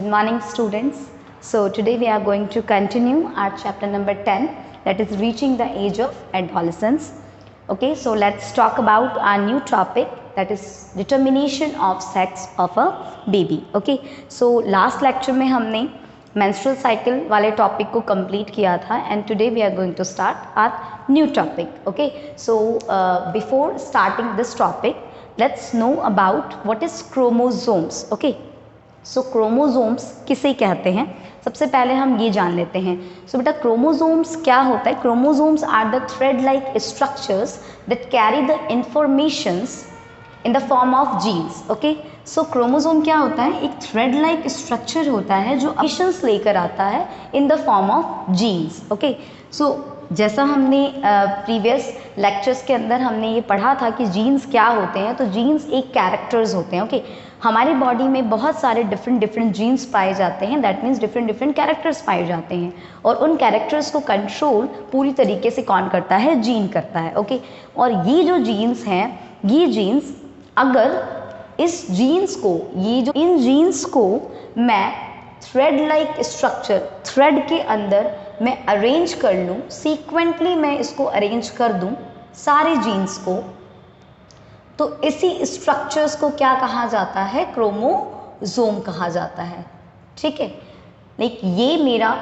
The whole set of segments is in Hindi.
Good morning, students. So today we are going to continue our chapter number 10, that is reaching the age of adolescence. Okay, so let's talk about our new topic, that is determination of sex of a baby. Okay, so last lecture में हमने menstrual cycle वाले topic को complete किया था and today we are going to start our new topic. Okay, so before starting this topic, let's know about what is chromosomes. Okay. So chromosomes किसे कहते हैं, सबसे पहले हम ये जान लेते हैं. सो बेटा क्रोमोसोम्स क्या होता है? Chromosomes are the thread like structures that carry the informations in the form of genes. Okay, so chromosome क्या होता है? एक थ्रेड लाइक स्ट्रक्चर होता है जो इंफॉर्मेशंस लेकर आता है in the form of genes. Okay, so जैसा हमने प्रीवियस लेक्चर्स के अंदर हमने ये पढ़ा था कि जीन्स क्या होते हैं, तो जीन्स एक कैरेक्टर्स होते हैं. ओके, हमारी बॉडी में बहुत सारे डिफरेंट जीन्स पाए जाते हैं, दैट मीन्स डिफरेंट कैरेक्टर्स पाए जाते हैं और उन कैरेक्टर्स को कंट्रोल पूरी तरीके से कौन करता है? जीन करता है. ओके, और ये जो जीन्स हैं, ये जीन्स अगर इस जीन्स को, इन जीन्स को मैं थ्रेड लाइक स्ट्रक्चर, थ्रेड के अंदर मैं अरेंज कर लूँ, सीक्वेंटली मैं इसको अरेंज कर दूँ सारे जीन्स को, तो इसी स्ट्रक्चर्स को क्या कहा जाता है? क्रोमोसोम कहा जाता है. ठीक है, लाइक ये मेरा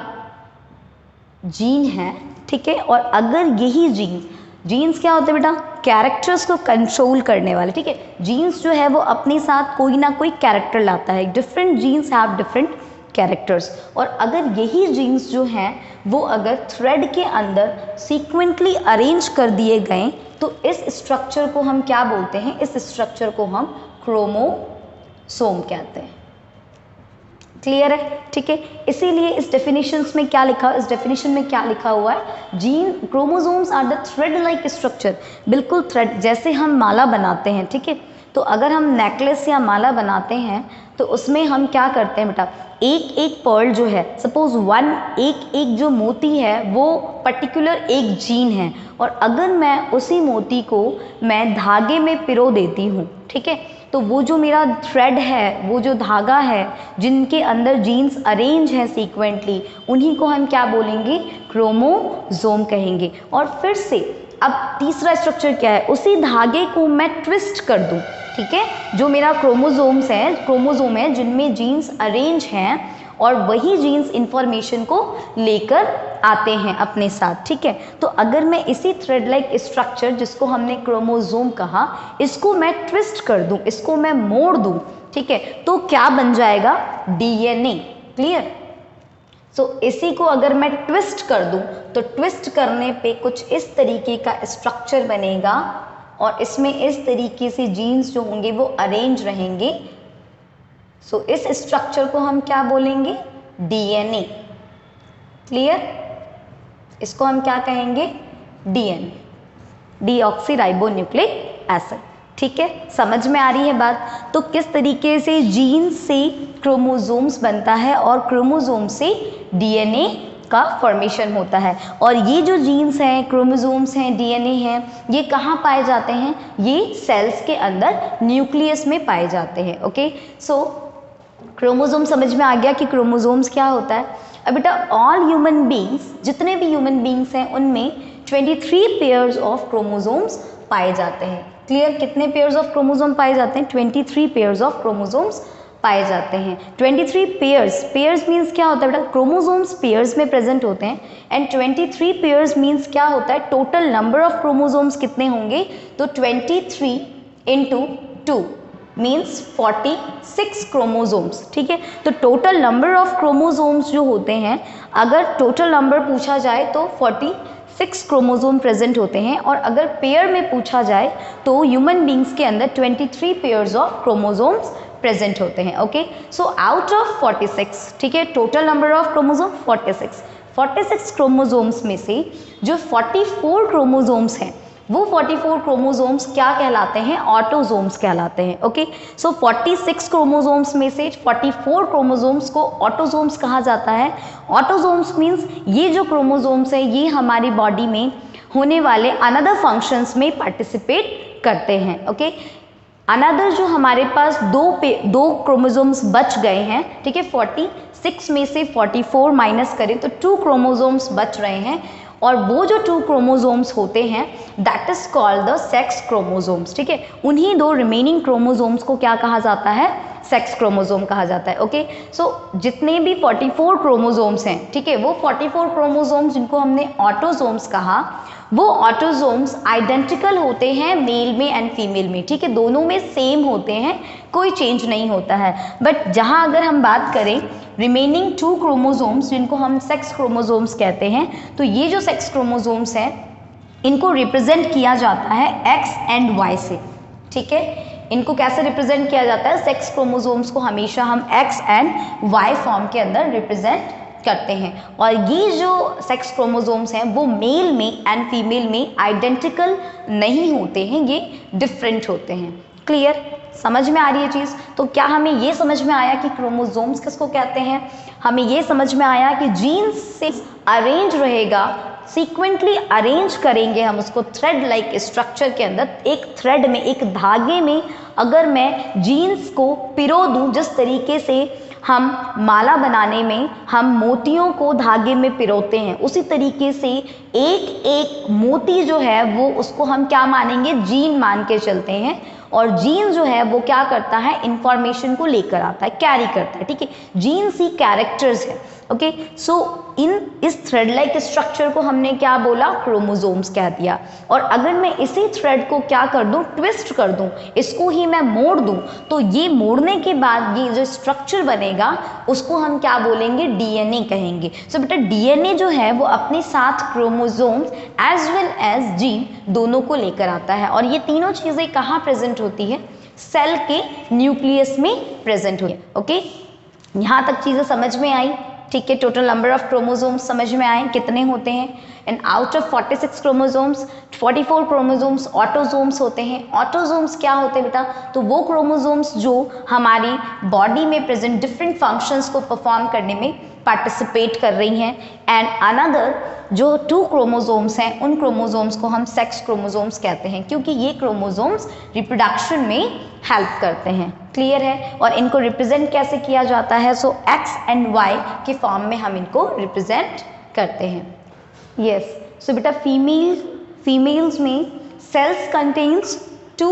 जीन है, ठीक है, और अगर यही जीन्स क्या होते हैं बेटा? कैरेक्टर्स को कंट्रोल करने वाले. ठीक है, जीन्स जो है वो अपने साथ कोई ना कोई कैरेक्टर लाता है. Different genes have different characters, और अगर यही जीन्स जो हैं वो अगर थ्रेड के अंदर सीक्वेंटली अरेंज कर दिए गए तो इस स्ट्रक्चर को हम क्या बोलते हैं? इस स्ट्रक्चर को हम क्रोमोसोम कहते हैं. क्लियर है? ठीक है, इसीलिए इस डेफिनेशंस में क्या लिखा, इस डेफिनेशन में क्या लिखा हुआ है? Gene chromosomes are the thread like structure. बिल्कुल थ्रेड, जैसे हम माला बनाते हैं. ठीक है, तो अगर हम नेकलेस या माला बनाते हैं तो उसमें हम क्या करते हैं बेटा? एक एक पर्ल जो है, सपोज एक जो मोती है वो पर्टिकुलर एक जीन है, और अगर मैं उसी मोती को मैं धागे में पिरो देती हूँ, ठीक है, तो वो जो मेरा थ्रेड है, वो जो धागा है जिनके अंदर जीन्स अरेंज हैं सीक्वेंटली, उन्हीं को हम क्या बोलेंगे? क्रोमोसोम कहेंगे. और फिर से अब तीसरा स्ट्रक्चर क्या है? उसी धागे को मैं ट्विस्ट कर दूं. ठीक है, जो मेरा क्रोमोसोम है जिनमें जीन्स अरेंज हैं, और वही जीन्स इंफॉर्मेशन को लेकर आते हैं अपने साथ. ठीक है, तो अगर मैं इसी थ्रेड लाइक स्ट्रक्चर जिसको हमने क्रोमोसोम कहा, इसको मैं ट्विस्ट कर दूं, इसको मैं मोड़ दूं, ठीक है, तो क्या बन जाएगा? डीएनए. क्लियर? सो इसी को अगर मैं ट्विस्ट कर दूं तो ट्विस्ट करने पे कुछ इस तरीके का स्ट्रक्चर बनेगा, और इसमें इस तरीके से जीन्स जो होंगे वो अरेंज रहेंगे. सो इस स्ट्रक्चर को हम क्या बोलेंगे? डीएनए. क्लियर? इसको हम क्या कहेंगे? DNA, deoxyribonucleic acid. ठीक है, समझ में आ रही है बात? तो किस तरीके से जीन से क्रोमोसोम्स बनता है और क्रोमोसोम से डीएनए का फॉर्मेशन होता है. और ये जो जीन्स हैं, क्रोमोसोम्स हैं, डीएनए हैं, ये कहाँ पाए जाते हैं? ये सेल्स के अंदर न्यूक्लियस में पाए जाते हैं. ओके, सो क्रोमोसोम समझ में आ गया कि क्रोमोसोम्स क्या होता है. अब बेटा ऑल ह्यूमन बींग्स, जितने भी ह्यूमन बींग्स हैं उनमें 23 पेयर्स ऑफ क्रोमोसोम्स पाए जाते हैं. क्लियर? कितने पेयर्स ऑफ क्रोमोसोम पाए जाते हैं? 23 पेयर्स ऑफ क्रोमोसोम्स पाए जाते हैं. 23 पेयर्स मीन्स क्या होता है बेटा? क्रोमोसोम्स पेयर्स में प्रेजेंट होते हैं, एंड 23 पेयर्स मीन्स क्या होता है? टोटल नंबर ऑफ क्रोमोसोम्स कितने होंगे? तो 23 इंटू 2 मीन्स 46 क्रोमोसोम्स. ठीक है, तो टोटल नंबर ऑफ क्रोमोसोम्स जो होते हैं, अगर टोटल नंबर पूछा जाए तो 46 क्रोमोसोम प्रेजेंट होते हैं, और अगर पेयर में पूछा जाए तो ह्यूमन बींग्स के अंदर 23 पेयर्स ऑफ क्रोमोसोम्स प्रेजेंट होते हैं. ओके, सो आउट ऑफ 46, ठीक है, total number of chromosome 46 chromosomes में से जो 44 क्रोमोसोम्स हैं, वो 44 क्रोमोसोम्स क्या कहलाते हैं? ऑटोसोम्स कहलाते हैं. ओके, सो 46 क्रोमोसोम्स में से 44 क्रोमोसोम्स को ऑटोसोम्स कहा जाता है. ऑटोसोम्स मीन्स ये जो क्रोमोसोम्स हैं ये हमारी बॉडी में होने वाले अनदर फंक्शंस में पार्टिसिपेट करते हैं. ओके, अनदर जो हमारे पास दो क्रोमोसोम्स बच गए हैं, ठीक है, 46 में से 44 माइनस करें तो 2 क्रोमोसोम्स बच रहे हैं, और वो जो 2 क्रोमोसोम्स होते हैं that is called the sex chromosomes, ठीक है। उन्हीं 2 रिमेनिंग क्रोमोसोम्स को क्या कहा जाता है, सेक्स क्रोमोसोम कहा जाता है। ओके, सो जितने भी 44 क्रोमोसोम्स हैं, ठीक है, वो 44 क्रोमोसोम्स जिनको हमने ऑटोसोम्स कहा, वो ऑटोसोम्स आइडेंटिकल होते हैं मेल में एंड फीमेल में, ठीक है, दोनों में सेम होते हैं, कोई चेंज नहीं होता है। बट जहाँ अगर हम बात करें रिमेनिंग 2 क्रोमोसोम्स जिनको हम सेक्स क्रोमोसोम्स कहते हैं, तो ये जो सेक्स क्रोमोसोम्स हैं इनको रिप्रेजेंट किया जाता है एक्स एंड वाई से, ठीक है। इनको कैसे रिप्रेजेंट किया जाता है, सेक्स क्रोमोसोम्स को हमेशा हम एक्स एंड वाई फॉर्म के अंदर रिप्रेजेंट करते हैं, और ये जो सेक्स क्रोमोसोम्स हैं वो मेल में एंड फीमेल में आइडेंटिकल नहीं होते हैं, ये डिफरेंट होते हैं। क्लियर, समझ में आ रही है चीज़? तो क्या हमें ये समझ में आया कि क्रोमोसोम्स किसको कहते हैं? हमें ये समझ में आया कि जीन्स से अरेंज रहेगा, सीक्वेंटली अरेंज करेंगे हम उसको थ्रेड लाइक स्ट्रक्चर के अंदर, एक थ्रेड में, एक धागे में अगर मैं जीन्स को पिरो दूं, जिस तरीके से हम माला बनाने में हम मोतियों को धागे में पिरोते हैं, उसी तरीके से एक एक मोती जो है वो उसको हम क्या मानेंगे, जीन मान के चलते हैं, और जीन जो है वो क्या करता है, इंफॉर्मेशन को लेकर आता है, कैरी करता है, ठीक है। जीन्स ही कैरेक्टर्स है। ओके, सो इस थ्रेड लाइक स्ट्रक्चर को हमने क्या बोला, क्रोमोसोम्स कह दिया। और अगर मैं इसी थ्रेड को क्या कर दूं, ट्विस्ट कर दूं, इसको ही मैं मोड़ दूं, तो ये मोड़ने के बाद ये जो स्ट्रक्चर बनेगा उसको हम क्या बोलेंगे, डीएनए कहेंगे। सो बेटा डीएनए जो है वो अपने साथ chromosomes as well as gene दोनों को लेकर आता है, और ये तीनों चीजें कहाँ प्रेजेंट होती है, सेल के न्यूक्लियस में प्रेजेंट होती है। ओके, यहाँ तक चीजें समझ में आई, ठीक है। टोटल नंबर ऑफ क्रोमोसोम्स समझ में आए कितने होते हैं, and out of 46 chromosomes 44 chromosomes autosomes होते हैं। ऑटोसोम्स क्या होते हैं बेटा, तो वो क्रोमोसोम्स जो हमारी बॉडी में प्रेजेंट डिफरेंट फंक्शंस को परफॉर्म करने में पार्टिसिपेट कर रही हैं, एंड अनदर जो 2 क्रोमोसोम्स हैं उन क्रोमोसोम्स को हम सेक्स क्रोमोसोम्स कहते हैं, क्योंकि ये क्रोमोसोम्स रिप्रोडक्शन में हेल्प करते हैं। क्लियर है, और इनको रिप्रेजेंट कैसे किया जाता है, सो एक्स एंड वाई के फॉर्म में हम इनको रिप्रेजेंट करते हैं। यस, सो बेटा फीमेल्स में cells contains 2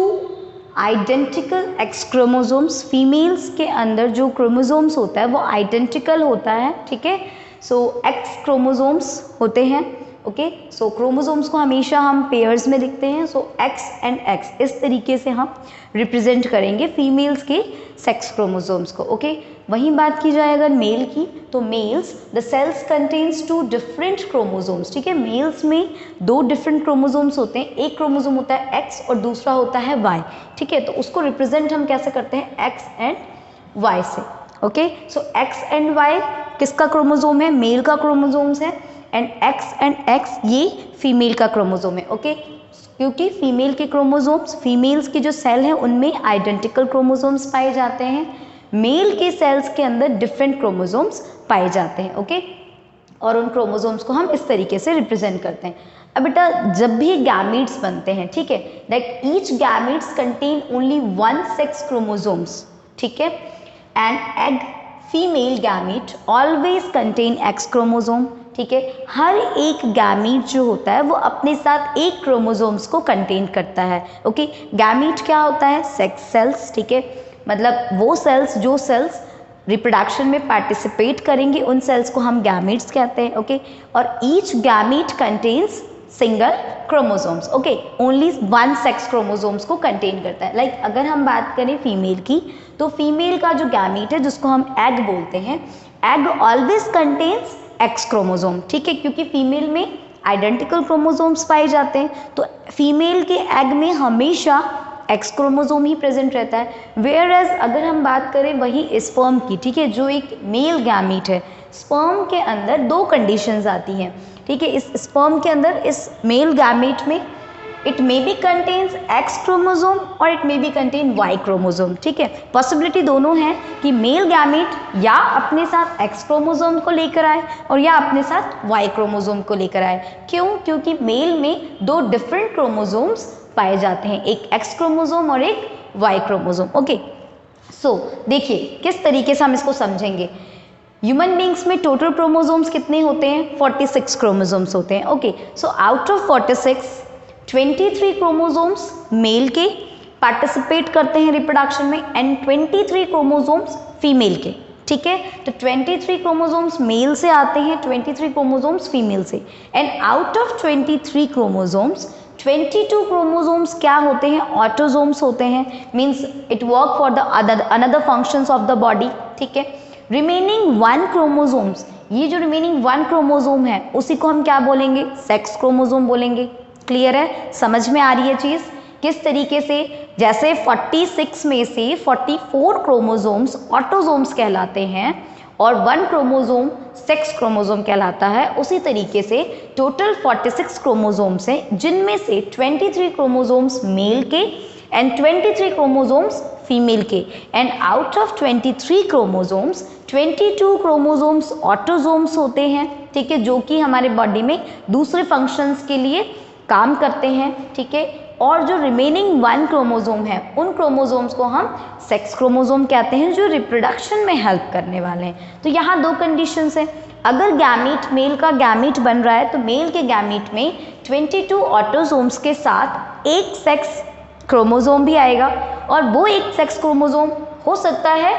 identical X chromosomes. Females के अंदर जो क्रोमोसोम्स होता है वो आइडेंटिकल होता है, ठीक है। सो एक्स क्रोमोसोम्स होते हैं। ओके, सो क्रोमोसोम्स को हमेशा हम पेयर्स में लिखते हैं, सो एक्स एंड एक्स इस तरीके से हम रिप्रेजेंट करेंगे फीमेल्स के सेक्स क्रोमोसोम्स को। ओके, वहीं बात की जाए अगर मेल की, तो males the cells contains 2 different chromosomes, ठीक है। मेल्स में 2 डिफरेंट क्रोमोसोम्स होते हैं, एक क्रोमोसोम होता है एक्स और दूसरा होता है वाई, ठीक है। तो उसको रिप्रेजेंट हम कैसे करते हैं, एक्स एंड वाई से। Okay, so X and Y किसका क्रोमोसोम है, मेल का क्रोमोसोम्स है, एंड एक्स एंड एक्स ये फीमेल का क्रोमोसोम है। ओके, क्योंकि फीमेल के क्रोमोसोम्स, फीमेल्स की जो सेल है उनमें आइडेंटिकल क्रोमोसोम्स पाए जाते हैं, मेल के सेल्स के अंदर डिफरेंट क्रोमोसोम्स पाए जाते हैं। ओके, और उन क्रोमोसोम्स को हम इस तरीके से रिप्रेजेंट करते हैं। अब बेटा जब भी गैमीट्स बनते हैं, ठीक है, that each gametes contain only 1 sex chromosomes, ठीक है, and egg female gamete always contain x chromosome, ठीक है। हर एक गैमीट जो होता है वो अपने साथ एक क्रोमोसोम्स को कंटेन करता है। ओके, गैमीट क्या होता है, सेक्स सेल्स, ठीक है, मतलब वो सेल्स जो सेल्स रिप्रोडक्शन में पार्टिसिपेट करेंगे उन सेल्स को हम गैमीट्स कहते हैं। ओके, और each gamete contains single chromosomes. Okay, only 1 sex chromosomes को कंटेन करता है। लाइक अगर हम बात करें फीमेल की, तो फीमेल का जो गैमीट है जिसको हम एग बोलते हैं, egg always contains X chromosome, ठीक है, क्योंकि फीमेल में आइडेंटिकल क्रोमोसोम्स पाए जाते हैं, तो फीमेल के एग में हमेशा एक्स क्रोमोसोम ही प्रेजेंट रहता है। वेयर एज अगर हम बात करें वही स्पर्म की, ठीक है, जो एक मेल गैमीट है, स्पर्म के अंदर 2 कंडीशंस आती हैं, ठीक है। इस स्पर्म के अंदर इस मेल गैमीट में it may be contains X chromosome और it may be contain Y chromosome, ठीक है। पॉसिबिलिटी दोनों हैं कि मेल गैमीट या अपने साथ एक्स क्रोमोसोम को लेकर आए और या अपने साथ वाई क्रोमोसोम को लेकर आए। क्यों? क्योंकि मेल में 2 डिफरेंट क्रोमोसोम्स पाए जाते हैं, एक एक्स क्रोमोसोम और एक वाई क्रोमोसोम। ओके, सो देखिए किस तरीके से हम इसको समझेंगे। ह्यूमन बींग्स में टोटल क्रोमोसोम्स कितने होते हैं? 46 क्रोमोसोम्स होते हैं। Okay, so out of 46 23 chromosomes male के पार्टिसिपेट करते हैं रिप्रोडक्शन में एंड 23 क्रोमोसोम्स फीमेल के। ठीक है, तो 23 क्रोमोसोम्स मेल से आते हैं, 23 क्रोमोसोम्स फीमेल से, and out of 23 chromosomes 22 chromosomes क्या होते हैं? ऑटोसोम्स होते हैं, means it work for the another functions of the body. ठीक है, रिमेनिंग 1 क्रोमोसोम्स, ये जो रिमेनिंग 1 क्रोमोसोम है उसी को हम क्या बोलेंगे? सेक्स क्रोमोसोम बोलेंगे। क्लियर है? समझ में आ रही है चीज किस तरीके से? जैसे 46 में से 44 क्रोमोसोम्स ऑटोसोम्स कहलाते हैं और 1 क्रोमोसोम सेक्स क्रोमोसोम कहलाता है, उसी तरीके से टोटल 46 क्रोमोसोम्स हैं जिनमें से 23 क्रोमोसोम्स मेल के एंड 23 क्रोमोसोम्स फीमेल के, and out of 23 chromosomes 22 chromosomes autosomes होते हैं। ठीक है, जो कि हमारे बॉडी में दूसरे फंक्शंस के लिए काम करते हैं। ठीक है, और जो रिमेनिंग 1 क्रोमोसोम है उन क्रोमोसोम्स को हम सेक्स क्रोमोसोम कहते हैं जो रिप्रोडक्शन में हेल्प करने वाले हैं। तो यहाँ 2 कंडीशंस हैं। अगर गैमीट, मेल का गैमीट बन रहा है तो मेल के गैमीट में 22 ऑटोसोम्स के साथ एक सेक्स क्रोमोसोम भी आएगा, और वो एक सेक्स क्रोमोसोम हो सकता है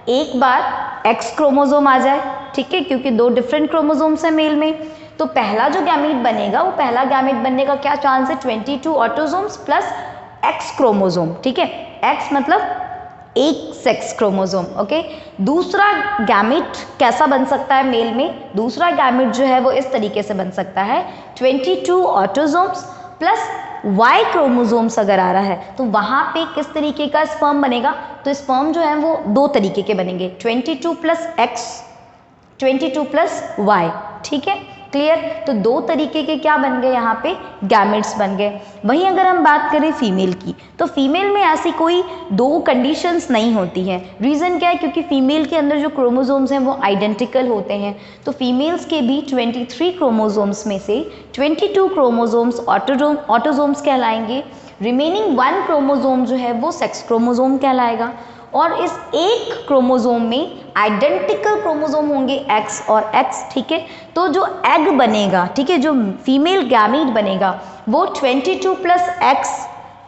एक बार एक्स क्रोमोसोम आ जाए। ठीक है, क्योंकि 2 डिफरेंट क्रोमोसोम्स हैं मेल में, तो पहला जो गैमीट बनेगा वो पहला गैमीट बनने का क्या चांस है? 22 ऑटोसोम्स प्लस एक्स क्रोमोसोम। ठीक है, एक्स मतलब एक सेक्स क्रोमोसोम। ओके, दूसरा गैमीट कैसा बन सकता है मेल में? दूसरा गैमीट जो है वो इस तरीके से बन सकता है 22 ऑटोसोम्स प्लस वाई क्रोमोसोम्स अगर आ रहा है तो वहाँ पे किस तरीके का स्पर्म बनेगा? तो स्पर्म जो है वो 2 तरीके के बनेंगे, 22 प्लस एक्स, 22 प्लस वाई। ठीक है, क्लियर? तो 2 तरीके के क्या बन गए यहाँ पे? गैमेट्स बन गए। वहीं अगर हम बात करें फीमेल की, तो फीमेल में ऐसी कोई 2 कंडीशंस नहीं होती हैं। रीज़न क्या है? क्योंकि फीमेल के अंदर जो क्रोमोसोम्स हैं वो आइडेंटिकल होते हैं। तो फीमेल्स के भी 23 क्रोमोसोम्स में से 22 क्रोमोसोम्स ऑटोसोम्स कहलाएंगे, रिमेनिंग 1 क्रोमोसोम जो है वो सेक्स क्रोमोसोम कहलाएगा, और इस एक क्रोमोसोम में आइडेंटिकल क्रोमोसोम होंगे एक्स और एक्स। ठीक है, तो जो एग बनेगा, ठीक है, जो फीमेल गैमीट बनेगा वो 22 प्लस एक्स।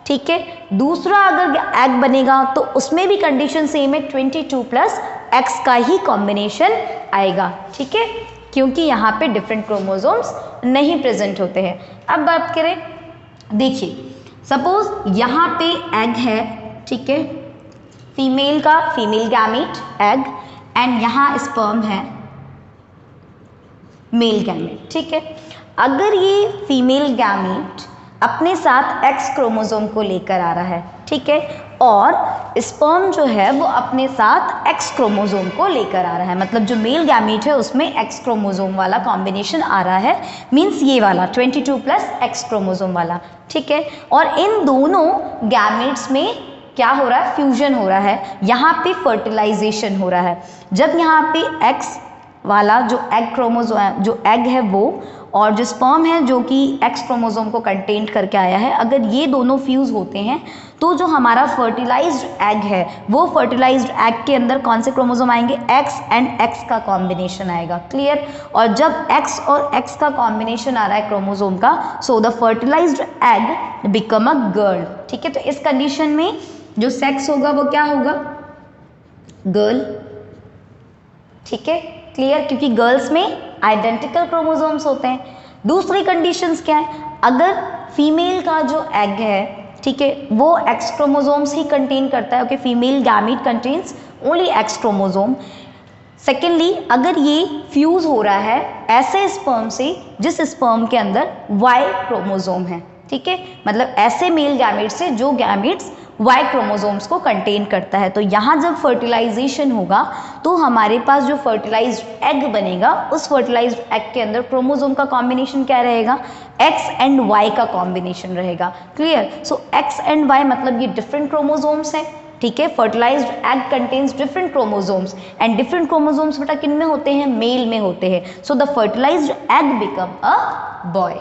ठीक है, दूसरा अगर एग बनेगा तो उसमें भी कंडीशन सेम है, 22 प्लस एक्स का ही कॉम्बिनेशन आएगा। ठीक है, क्योंकि यहाँ पे डिफरेंट क्रोमोसोम्स नहीं प्रेजेंट होते हैं। अब बात करें, देखिए सपोज यहाँ पे एग है, ठीक है, फीमेल का, फीमेल गैमीट एग, एंड यहाँ स्पर्म है मेल गैमीट। ठीक है, अगर ये फीमेल गैमीट अपने साथ एक्स क्रोमोसोम को लेकर आ रहा है, ठीक है, और स्पर्म जो है वो अपने साथ एक्स क्रोमोसोम को लेकर आ रहा है, मतलब जो मेल गैमीट है उसमें एक्स क्रोमोसोम वाला कॉम्बिनेशन आ रहा है, मीन्स ये वाला 22 प्लस एक्स क्रोमोसोम वाला। ठीक है, और इन दोनों गैमीट्स में क्या हो रहा है? फ्यूजन हो रहा है, यहाँ पे फर्टिलाइजेशन हो रहा है। जब यहाँ पे एक्स वाला जो एग क्रोमोसोम, जो एग है वो, और जो स्पर्म है जो कि एक्स क्रोमोसोम को कंटेन करके आया है, अगर ये दोनों फ्यूज होते हैं तो जो हमारा फर्टिलाइज्ड एग है वो फर्टिलाइज्ड एग के अंदर कौन से क्रोमोसोम आएंगे? एक्स एंड एक्स का कॉम्बिनेशन आएगा। क्लियर? और जब एक्स और एक्स का कॉम्बिनेशन आ रहा है क्रोमोसोम का, so the fertilised egg become a girl. ठीक है, तो इस कंडीशन में जो सेक्स होगा वो क्या होगा? गर्ल। ठीक है, क्लियर? क्योंकि गर्ल्स में आइडेंटिकल क्रोमोसोम्स होते हैं। दूसरी कंडीशंस क्या है? अगर फीमेल का जो एग है, ठीक है, वो एक्स क्रोमोसोम्स ही कंटेन करता है, okay, female gamete contains only x chromosome. Secondly, अगर ये फ्यूज हो रहा है ऐसे स्पर्म से जिस स्पर्म के अंदर वाई क्रोमोसोम है, ठीक है, मतलब ऐसे मेल गैमीट से जो गैमीट्स वाई क्रोमोसोम्स को कंटेन करता है, तो यहाँ जब फर्टिलाइजेशन होगा तो हमारे पास जो फर्टिलाइज्ड एग बनेगा उस फर्टिलाइज्ड एग के अंदर क्रोमोसोम का कॉम्बिनेशन क्या रहेगा? एक्स एंड वाई का कॉम्बिनेशन रहेगा। Clear? So X and Y मतलब ये डिफरेंट क्रोमोसोम्स हैं। ठीक है, fertilised egg contains different chromosomes, and different chromosomes बेटा किन में होते हैं? मेल में होते हैं। So the fertilised egg become a boy.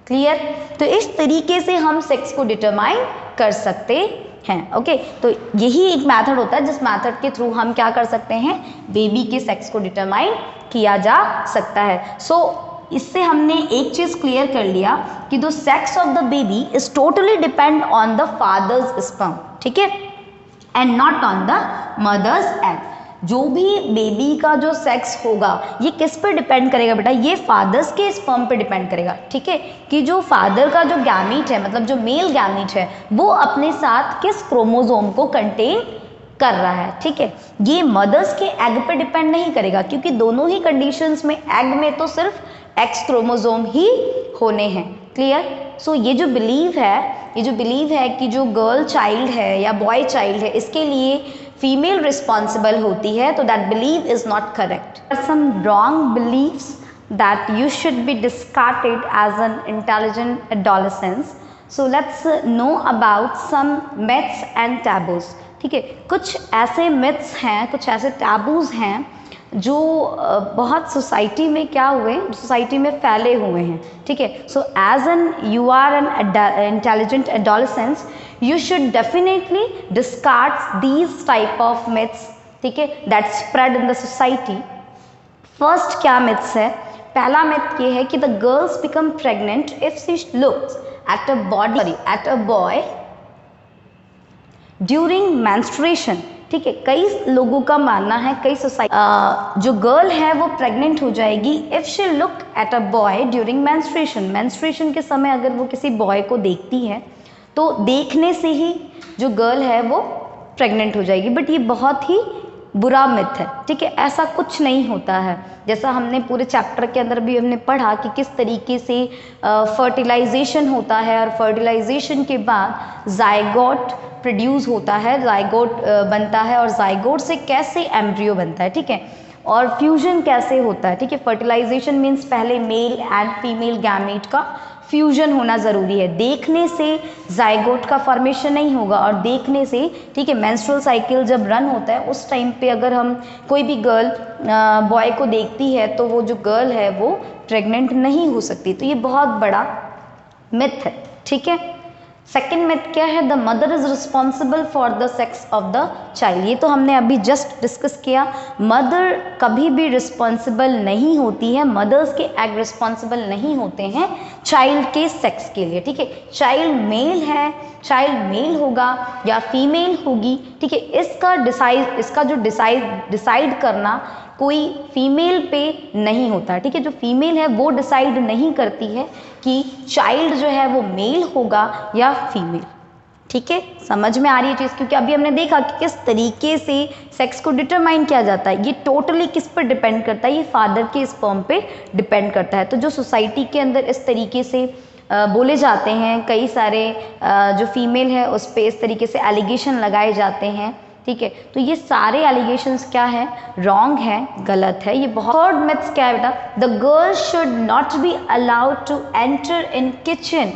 Clear? तो इस तरीके से हम सेक्स को डिटरमाइन कर सकते हैं। ओके, तो यही एक मेथड होता है जिस मेथड के थ्रू हम क्या कर सकते हैं, बेबी के सेक्स को डिटरमाइन किया जा सकता है। सो इससे हमने एक चीज क्लियर कर लिया कि the sex of the baby is totally depend on the father's sperm, ठीक है, and not on the mother's egg. जो भी बेबी का जो सेक्स होगा ये किस पे डिपेंड करेगा बेटा, ये फादर्स के स्पर्म पे डिपेंड करेगा, ठीक है, कि जो फादर का जो गैमीट है, मतलब जो मेल गैमीट है, वो अपने साथ किस क्रोमोसोम को कंटेन कर रहा है, ठीक है। ये मदर्स के एग पे डिपेंड नहीं करेगा, क्योंकि दोनों ही कंडीशंस में एग में तो सिर्फ एक्स क्रोमोसोम ही होने हैं। क्लियर? सो ये जो बिलीव है कि जो गर्ल चाइल्ड है या बॉय चाइल्ड है, इसके लिए फीमेल रिस्पॉन्सिबल होती है, तो that believe is not correct. Some wrong believes that you should be discarded as an intelligent adolescence. So let's know about some myths and taboos, ठीक है। कुछ ऐसे मिथ्स हैं, कुछ ऐसे टैबूज हैं जो बहुत सोसाइटी में क्या हुए, सोसाइटी में फैले हुए हैं, ठीक है। So as an you are an intelligent adolescence, you should definitely discard these type of myths, ठीक है, that spread in the society. First क्या myths है? पहला myth ये है कि the girls become pregnant if she looks at a boy during menstruation, ठीक है। कई लोगों का मानना है, कई सोसाइटी जो गर्ल है वो प्रेग्नेंट हो जाएगी if she look at a boy during menstruation के समय अगर वो किसी बॉय को देखती है तो देखने से ही जो गर्ल है वो प्रेग्नेंट हो जाएगी। बट ये बहुत ही बुरा मिथ है, ठीक है, ऐसा कुछ नहीं होता है। जैसा हमने पूरे चैप्टर के अंदर भी हमने पढ़ा कि किस तरीके से फर्टिलाइजेशन होता है और फर्टिलाइजेशन के बाद जाइगोट प्रोड्यूस होता है, जाइगोट बनता है और जाइगोट से कैसे एम्ब्रियो बनता है, ठीक है, और फ्यूजन कैसे होता है, ठीक है। फर्टिलाइजेशन मीन्स पहले मेल एंड फीमेल गैमेट का फ्यूजन होना ज़रूरी है। देखने से जाइगोट का फॉर्मेशन नहीं होगा, और देखने से, ठीक है, मेंस्ट्रुअल साइकिल जब रन होता है उस टाइम पे अगर हम कोई भी गर्ल बॉय को देखती है तो वो जो गर्ल है वो प्रेग्नेंट नहीं हो सकती। तो ये बहुत बड़ा मिथ है, ठीक है। सेकेंड मिथ क्या है? The mother is responsible for the sex of the child. ये तो हमने अभी जस्ट डिस्कस किया। मदर कभी भी रिस्पॉन्सिबल नहीं होती है, मदर्स के एग रिस्पॉन्सिबल नहीं होते हैं चाइल्ड के सेक्स के लिए, ठीक है। चाइल्ड मेल है, चाइल्ड मेल होगा या फीमेल होगी, ठीक है, इसका जो डिसाइड करना कोई फीमेल पे नहीं होता, ठीक है। जो फीमेल है वो डिसाइड नहीं करती है कि चाइल्ड जो है वो मेल होगा या फीमेल, ठीक है। समझ में आ रही है चीज़? क्योंकि अभी हमने देखा कि किस तरीके से सेक्स को डिटरमाइन किया जाता है। ये टोटली किस पर डिपेंड करता है? ये फादर के स्पर्म पे डिपेंड करता है। तो जो सोसाइटी के अंदर इस तरीके से बोले जाते हैं, कई सारे जो फीमेल है उस पर इस तरीके से एलिगेशन लगाए जाते हैं, ठीक है, तो ये सारे एलिगेशंस क्या है? रॉन्ग है, गलत है। ये बहुत थर्ड मिथ्स क्या है बेटा? The girl should not be allowed to enter in kitchen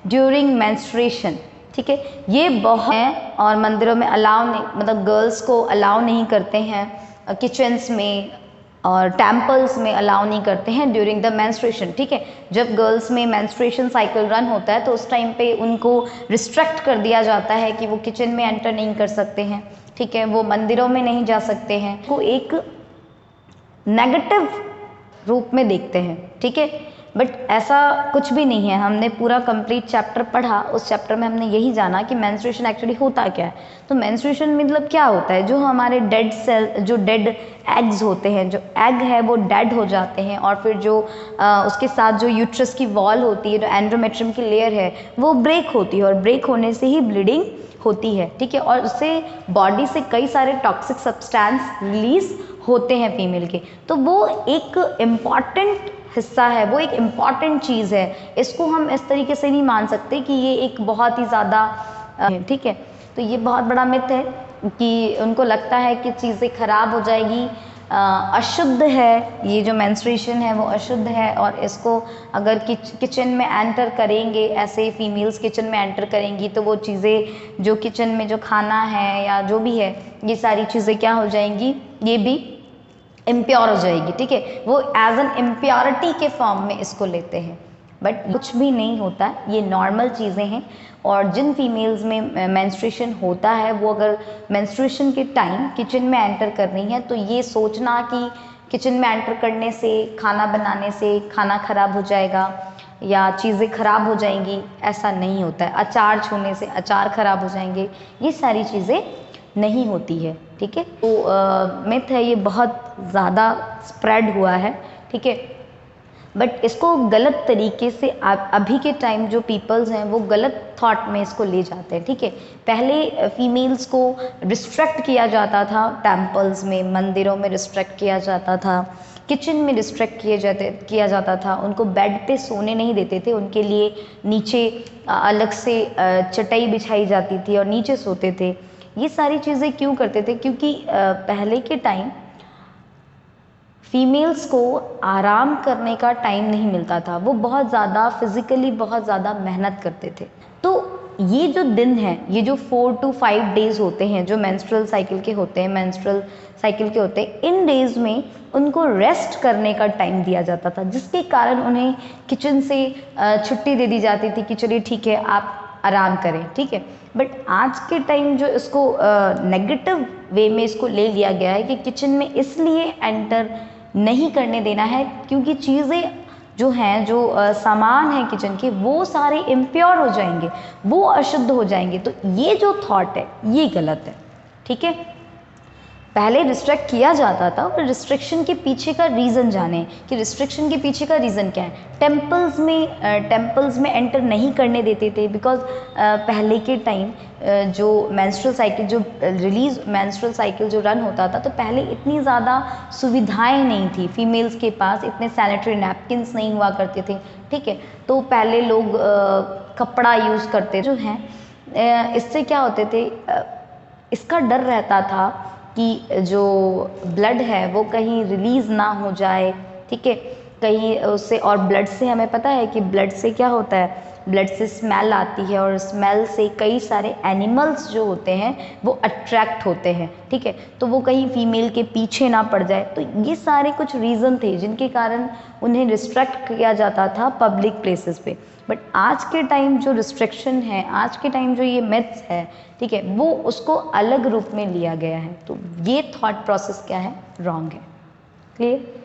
during menstruation, ठीक है, ये बहुत है और मंदिरों में अलाउ नहीं, मतलब गर्ल्स को अलाउ नहीं करते हैं किचन्स में और टेम्पल्स में अलाउ नहीं करते हैं ड्यूरिंग द मेंस्ट्रुएशन, ठीक है। जब गर्ल्स में मेंस्ट्रुएशन साइकिल रन होता है तो उस टाइम पे उनको रिस्ट्रिक्ट कर दिया जाता है कि वो किचन में एंटर नहीं कर सकते हैं, ठीक है, वो मंदिरों में नहीं जा सकते हैं, को एक नेगेटिव रूप में देखते हैं, ठीक है। बट ऐसा कुछ भी नहीं है। हमने पूरा कंप्लीट चैप्टर पढ़ा, उस चैप्टर में हमने यही जाना कि मेंस्ट्रुएशन एक्चुअली होता क्या है। तो मेंस्ट्रुएशन मतलब क्या होता है? जो हमारे डेड सेल, जो डेड एग्स होते हैं, जो एग है वो डेड हो जाते हैं और फिर जो उसके साथ जो यूट्रस की वॉल होती है, जो एंड्रोमेट्रियम की लेयर है, वो ब्रेक होती है और ब्रेक होने से ही ब्लीडिंग होती है, ठीक है, और उससे बॉडी से कई सारे टॉक्सिक सब्सटेंस रिलीज होते हैं फीमेल के। तो वो एक इम्पॉर्टेंट हिस्सा है, वो एक इम्पॉर्टेंट चीज़ है। इसको हम इस तरीके से नहीं मान सकते कि ये एक बहुत ही ज़्यादा, ठीक है। तो ये बहुत बड़ा मिथ है कि उनको लगता है कि चीज़ें खराब हो जाएगी, अशुद्ध है, ये जो मेंस्ट्रुएशन है वो अशुद्ध है और इसको अगर किचन में एंटर करेंगे, ऐसे फीमेल्स किचन में एंटर करेंगी तो वो चीज़ें जो किचन में जो खाना है या जो भी है, ये सारी चीज़ें क्या हो जाएंगी? ये भी इम्प्योर हो जाएगी, ठीक है। वो एज एन इम्प्योरिटी के फॉर्म में इसको लेते हैं, बट कुछ भी नहीं होता, ये नॉर्मल चीज़ें हैं। और जिन फीमेल्स में मेंस्ट्रुएशन होता है वो अगर मेंस्ट्रुएशन के टाइम किचन में एंटर कर रही हैं तो ये सोचना कि किचन में एंटर करने से, खाना बनाने से खाना खराब हो जाएगा या चीज़ें खराब हो जाएंगी, ऐसा नहीं होता है। अचार छूने से अचार खराब हो जाएंगे, ये सारी चीज़ें नहीं होती है, ठीक है। तो मिथ है, ये बहुत ज़्यादा स्प्रेड हुआ है, ठीक है। बट इसको गलत तरीके से अभी के टाइम जो पीपल्स हैं वो गलत थॉट में इसको ले जाते हैं, ठीक है। पहले फीमेल्स को रिस्ट्रिक्ट किया जाता था, टेम्पल्स में, मंदिरों में रिस्ट्रिक्ट किया जाता था, किचन में रिस्ट्रिक्ट किया जाता था, उनको बेड पे सोने नहीं देते थे, उनके लिए नीचे अलग से चटाई बिछाई जाती थी और नीचे सोते थे। ये सारी चीज़ें क्यों करते थे? क्योंकि पहले के टाइम फीमेल्स को आराम करने का टाइम नहीं मिलता था, वो बहुत ज़्यादा फिज़िकली बहुत ज़्यादा मेहनत करते थे। तो ये जो दिन है, ये जो 4 to 5 डेज़ होते हैं जो मेंस्ट्रुअल साइकिल के होते हैं, इन डेज़ में उनको रेस्ट करने का टाइम दिया जाता था, जिसके कारण उन्हें किचन से छुट्टी दे दी जाती थी कि चलिए ठीक है आप आराम करें, ठीक है। बट आज के टाइम जो इसको नेगेटिव वे में इसको ले लिया गया है कि किचन में इसलिए एंटर नहीं करने देना है क्योंकि चीज़ें जो हैं, जो सामान हैं किचन के, वो सारे इम्प्योर हो जाएंगे, वो अशुद्ध हो जाएंगे। तो ये जो थॉट है ये गलत है, ठीक है। पहले रिस्ट्रिक्ट किया जाता था और रिस्ट्रिक्शन के पीछे का रीज़न जाने कि रिस्ट्रिक्शन के पीछे का रीज़न क्या है। टेम्पल्स में एंटर नहीं करने देते थे बिकॉज पहले के टाइम जो मेंस्ट्रुअल साइकिल जो रन होता था, तो पहले इतनी ज़्यादा सुविधाएं नहीं थी फीमेल्स के पास, इतने सैनिटरी नैपकिन्स नहीं हुआ करते थे, ठीक है। तो पहले लोग कपड़ा यूज़ करते जो हैं, इससे क्या होते थे, इसका डर रहता था कि जो ब्लड है वो कहीं रिलीज़ ना हो जाए, ठीक है, कहीं उससे। और ब्लड से हमें पता है कि ब्लड से क्या होता है, ब्लड से स्मेल आती है और स्मेल से कई सारे एनिमल्स जो होते हैं वो अट्रैक्ट होते हैं, ठीक है। तो वो कहीं फीमेल के पीछे ना पड़ जाए। तो ये सारे कुछ रीज़न थे जिनके कारण उन्हें रिस्ट्रिक्ट किया जाता था पब्लिक प्लेसेस पे। बट आज के टाइम जो रिस्ट्रिक्शन है, आज के टाइम जो ये मिथ्स है, ठीक है, वो उसको अलग रूप में लिया गया है। तो ये थॉट प्रोसेस क्या है, रॉन्ग है। क्लियर?